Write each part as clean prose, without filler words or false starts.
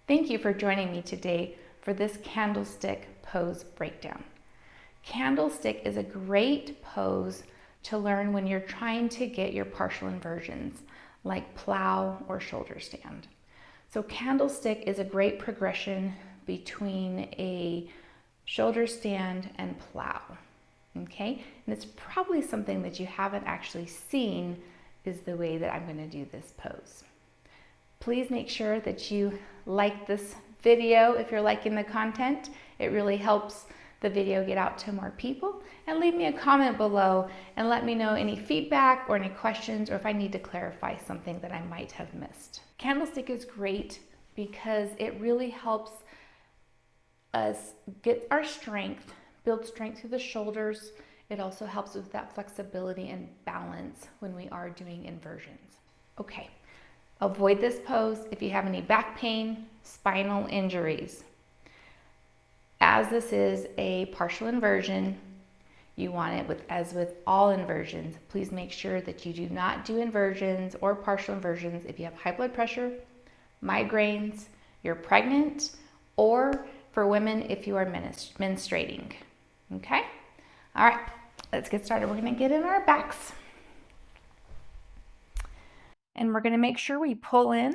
Thank you for joining me today for this candlestick pose breakdown. Candlestick is a great pose to learn when you're trying to get your partial inversions like plow or shoulder stand. So candlestick is a great progression between a shoulder stand and plow. Okay, and it's probably something that you haven't actually seen is the way that I'm going to do this pose. Please make sure that you like this video if you're liking the content. It really helps the video get out to more people. And leave me a comment below and let me know any feedback or any questions, or if I need to clarify something that I might have missed. Candlestick is great because it really helps us get our strength, build strength through the shoulders. It also helps with that flexibility and balance when we are doing inversions. Okay. Avoid this pose if you have any back pain, spinal injuries. As this is a partial inversion, you want it as with all inversions, please make sure that you do not do inversions or partial inversions if you have high blood pressure, migraines, you're pregnant, or for women if you are menstruating. Okay? All right, let's get started. We're going to get in our backs. And we're going to make sure we pull in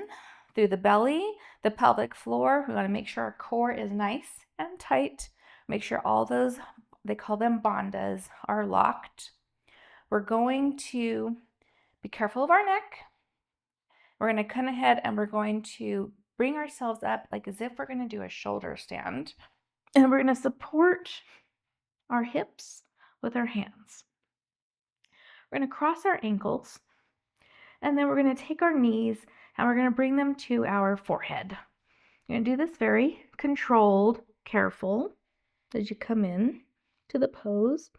through the belly, the pelvic floor. We want to make sure our core is nice and tight. Make sure all those, they call them bandhas, are locked. We're going to be careful of our neck. We're going to come ahead and we're going to bring ourselves up like as if we're going to do a shoulder stand. And we're going to support our hips with our hands. We're going to cross our ankles. And then we're going to take our knees and we're going to bring them to our forehead. You're going to do this very controlled, careful as you come in to the pose,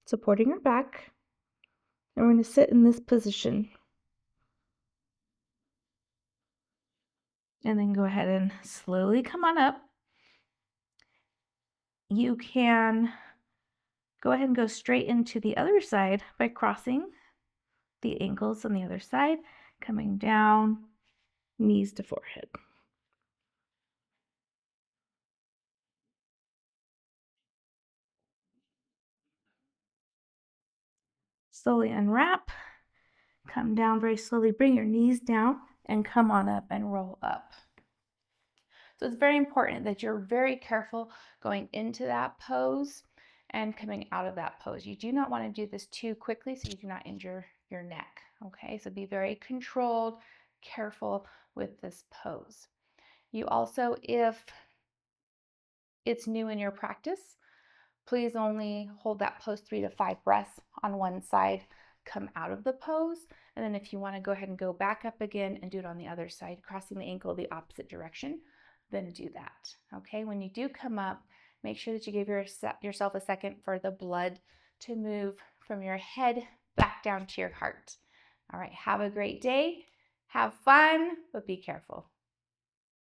supporting your back. And we're going to sit in this position. And then go ahead and slowly come on up. You can go ahead and go straight into the other side by crossing the ankles on the other side, coming down, knees to forehead. Slowly unwrap, come down very slowly, bring your knees down and come on up and roll up. So it's very important that you're very careful going into that pose and coming out of that pose. You do not want to do this too quickly so you do not injure your neck. Okay, so be very controlled, careful with this pose. You also, if it's new in your practice, please only hold that pose 3 to 5 breaths on one side, come out of the pose, and then if you want to go ahead and go back up again and do it on the other side, crossing the ankle the opposite direction, then do that. Okay, when you do come up, make sure that you give yourself a second for the blood to move from your head back down to your heart. All right, have a great day, have fun, but be careful.